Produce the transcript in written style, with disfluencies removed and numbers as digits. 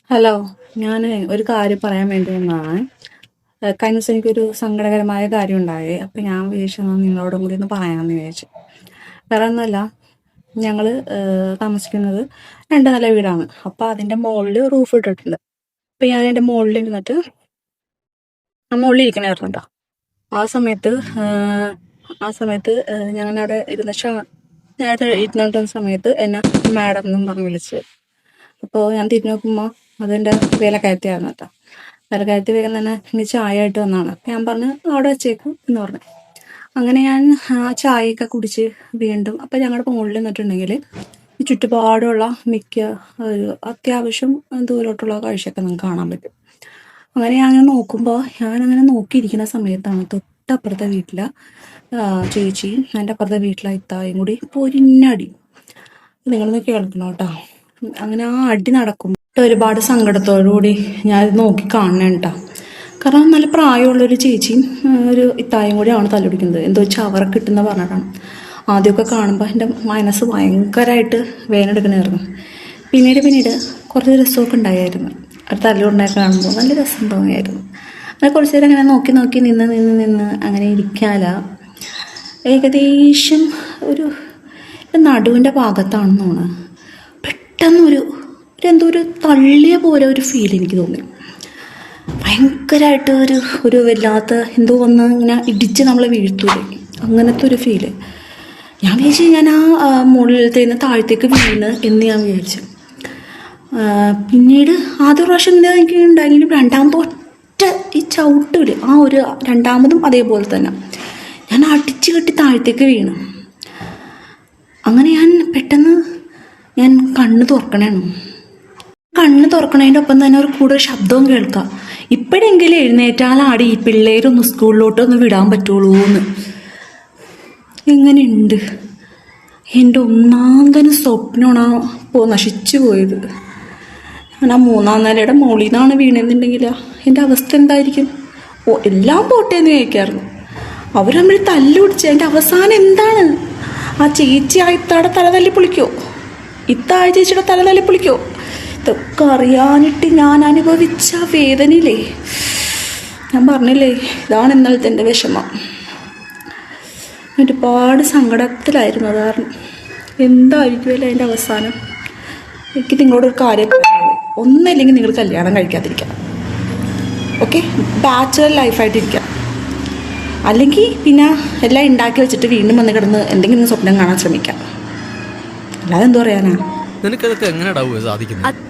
Hello, ഞാൻ ഒരു കാര്യം പറയാൻ വേണ്ടി വന്നതാണ്. കഴിഞ്ഞ ദിവസം എനിക്കൊരു സങ്കടകരമായ കാര്യം ഉണ്ടായി. അപ്പം ഞാൻ വിചാരിച്ചു നിങ്ങളോടും കൂടി ഒന്ന് പറയാമെന്ന് വിചാരിച്ചു. വേറെ ഒന്നുമല്ല, ഞങ്ങൾ താമസിക്കുന്നത് 2 നില വീടാണ്. അപ്പം അതിൻ്റെ മുകളിൽ റൂഫ് ഇട്ടിട്ടുണ്ട്. അപ്പം ഞാൻ എൻ്റെ മുകളിൽ ഇരുന്നിട്ട് മുകളിൽ ഇരിക്കണമായിരുന്നു കേട്ടോ. ആ സമയത്ത് ഞങ്ങളവിടെ നേരത്തെ ഇരുന്നിട്ടുന്ന സമയത്ത് എന്നെ മാഡം എന്നും പറഞ്ഞ് വിളിച്ച്. അപ്പോൾ ഞാൻ തിരിഞ്ഞു നോക്കുമ്പോൾ അതെൻ്റെ വേലക്കാരത്തിയായിരുന്നു കേട്ടോ. വേലക്കാരത്തി വേഗം തന്നെ ഇനി ചായ ആയിട്ട് വന്നതാണ്. അപ്പം ഞാൻ പറഞ്ഞു അവിടെ വെച്ചേക്കും എന്ന് പറഞ്ഞു. അങ്ങനെ ഞാൻ ആ ചായയൊക്കെ കുടിച്ച് വീണ്ടും അപ്പം ഞങ്ങളുടെ മുകളിൽ നിന്നിട്ടുണ്ടെങ്കിൽ ഈ ചുറ്റുപാടുള്ള അത്യാവശ്യം ദൂരോട്ടുള്ള കാഴ്ചയൊക്കെ നമുക്ക് കാണാൻ പറ്റും. അങ്ങനെ ഞാനങ്ങനെ നോക്കുമ്പോൾ ഞാനങ്ങനെ നോക്കിയിരിക്കുന്ന സമയത്താണ് തൊട്ടപ്പുറത്തെ വീട്ടിലെ ചേച്ചിയും എൻ്റെ അപ്പുറത്തെ വീട്ടിലെ ഇത്തായും കൂടി പൊരിഞ്ഞടി. നിങ്ങളൊന്ന് കേൾക്കണം കേട്ടോ. അങ്ങനെ ആ അടി നടക്കും ഒരുപാട് സങ്കടത്തോടുകൂടി ഞാൻ നോക്കി കാണണം കേട്ടോ. കാരണം നല്ല പ്രായമുള്ളൊരു ചേച്ചിയും ഒരു ഇത്തായും കൂടിയാണ് തല്ലുപിടിക്കുന്നത്. എന്തോ ചവറൊക്കെ കിട്ടുന്ന പറഞ്ഞിട്ടാണ്. ആദ്യമൊക്കെ കാണുമ്പോൾ എൻ്റെ മനസ്സ് ഭയങ്കരമായിട്ട് വേദനെടുക്കണമായിരുന്നു. പിന്നീട് കുറച്ച് രസമൊക്കെ ഉണ്ടായിരുന്നു. ഒരു തല്ലുണ്ടായി കാണുമ്പോൾ നല്ല രസം തോന്നിയായിരുന്നു. അങ്ങനെ കുറച്ച് നേരം അങ്ങനെ നോക്കി നിന്ന് അങ്ങനെ ഇരിക്കാല. ഏകദേശം ഒരു നടുവിൻ്റെ ഭാഗത്താണെന്ന് തോന്നുന്നു. പെട്ടെന്നൊരു എന്തോ ഒരു തള്ളിയ പോലെ ഒരു ഫീൽ എനിക്ക് തോന്നി. ഭയങ്കരമായിട്ട് ഒരു വല്ലാത്ത എന്തോ വന്ന് ഇങ്ങനെ ഇടിച്ച് നമ്മളെ വീഴ്ത്തൂലേ, അങ്ങനത്തെ ഒരു ഫീല്. ഞാൻ വിചാരിച്ചു ഞാൻ ആ മുകളിലത്തെ താഴത്തേക്ക് വീണ് എന്ന് ഞാൻ വിചാരിച്ചു. പിന്നീട് ആദ്യ പ്രാവശ്യം എന്താ എനിക്ക് ഉണ്ടായെങ്കിലും രണ്ടാമത് ഒറ്റ ഈ ചവിട്ടില് രണ്ടാമതും അതേപോലെ തന്നെ ഞാൻ അടിച്ച് കെട്ടി താഴത്തേക്ക് വീണു. അങ്ങനെ ഞാൻ പെട്ടെന്ന് കണ്ണ് തുറക്കണതിൻ്റെ ഒപ്പം തന്നെ ഒരു കൂടുതൽ ശബ്ദവും കേൾക്കാം. ഇപ്പോഴെങ്കിലും എഴുന്നേറ്റാലാടി ഈ പിള്ളേരൊന്ന് സ്കൂളിലോട്ടൊന്ന് വിടാൻ പറ്റുള്ളൂ എന്ന്. എങ്ങനെയുണ്ട്? എൻ്റെ ഒന്നാന്തരം സ്വപ്നമാണ് നശിച്ചു പോയത്. ഞാൻ ആ 3-ാം നിലയുടെ മുകളിൽ നിന്നാണ് വീണെന്നുണ്ടെങ്കിൽ എൻ്റെ അവസ്ഥ എന്തായിരിക്കും? എല്ലാം പോട്ടേന്ന് ചോദിക്കാറുണ്ട്. അവർ തമ്മിൽ തല്ലുപിടിച്ച് അതിൻ്റെ അവസാനം എന്താണ്? ആ ചേച്ചി ആ ഇത്താടെ തല തല്ലി പൊളിക്കോ? ഇത്തായ ചേച്ചിയുടെ തല തല്ലി പൊളിക്കോ? ഇതൊക്കെ അറിയാനിട്ട് ഞാൻ അനുഭവിച്ച വേദനയില്ലേ, ഞാൻ പറഞ്ഞില്ലേ, ഇതാണ് ഇന്നലത്തെ എൻ്റെ വിഷമം. ഒരുപാട് സങ്കടത്തിലായിരുന്നു. അത് കാരണം എന്തായിരിക്കുമല്ലോ അതിൻ്റെ അവസാനം. എനിക്ക് നിങ്ങളോടൊരു കാര്യം പറയാനുള്ളത്, ഒന്നില്ലെങ്കിൽ നിങ്ങൾ കല്യാണം കഴിക്കാതിരിക്കാം. Okay, bachelor ലൈഫായിട്ടിരിക്കാം. അല്ലെങ്കിൽ പിന്നെ എല്ലാം ഉണ്ടാക്കി വെച്ചിട്ട് വീണ്ടും വന്ന് കിടന്ന് എന്തെങ്കിലും സ്വപ്നം കാണാൻ ശ്രമിക്കാം. അല്ലാതെ എന്തോ പറയാനാ? നിനക്കതൊക്കെ എങ്ങനെയാ സാധിക്കുന്നത്?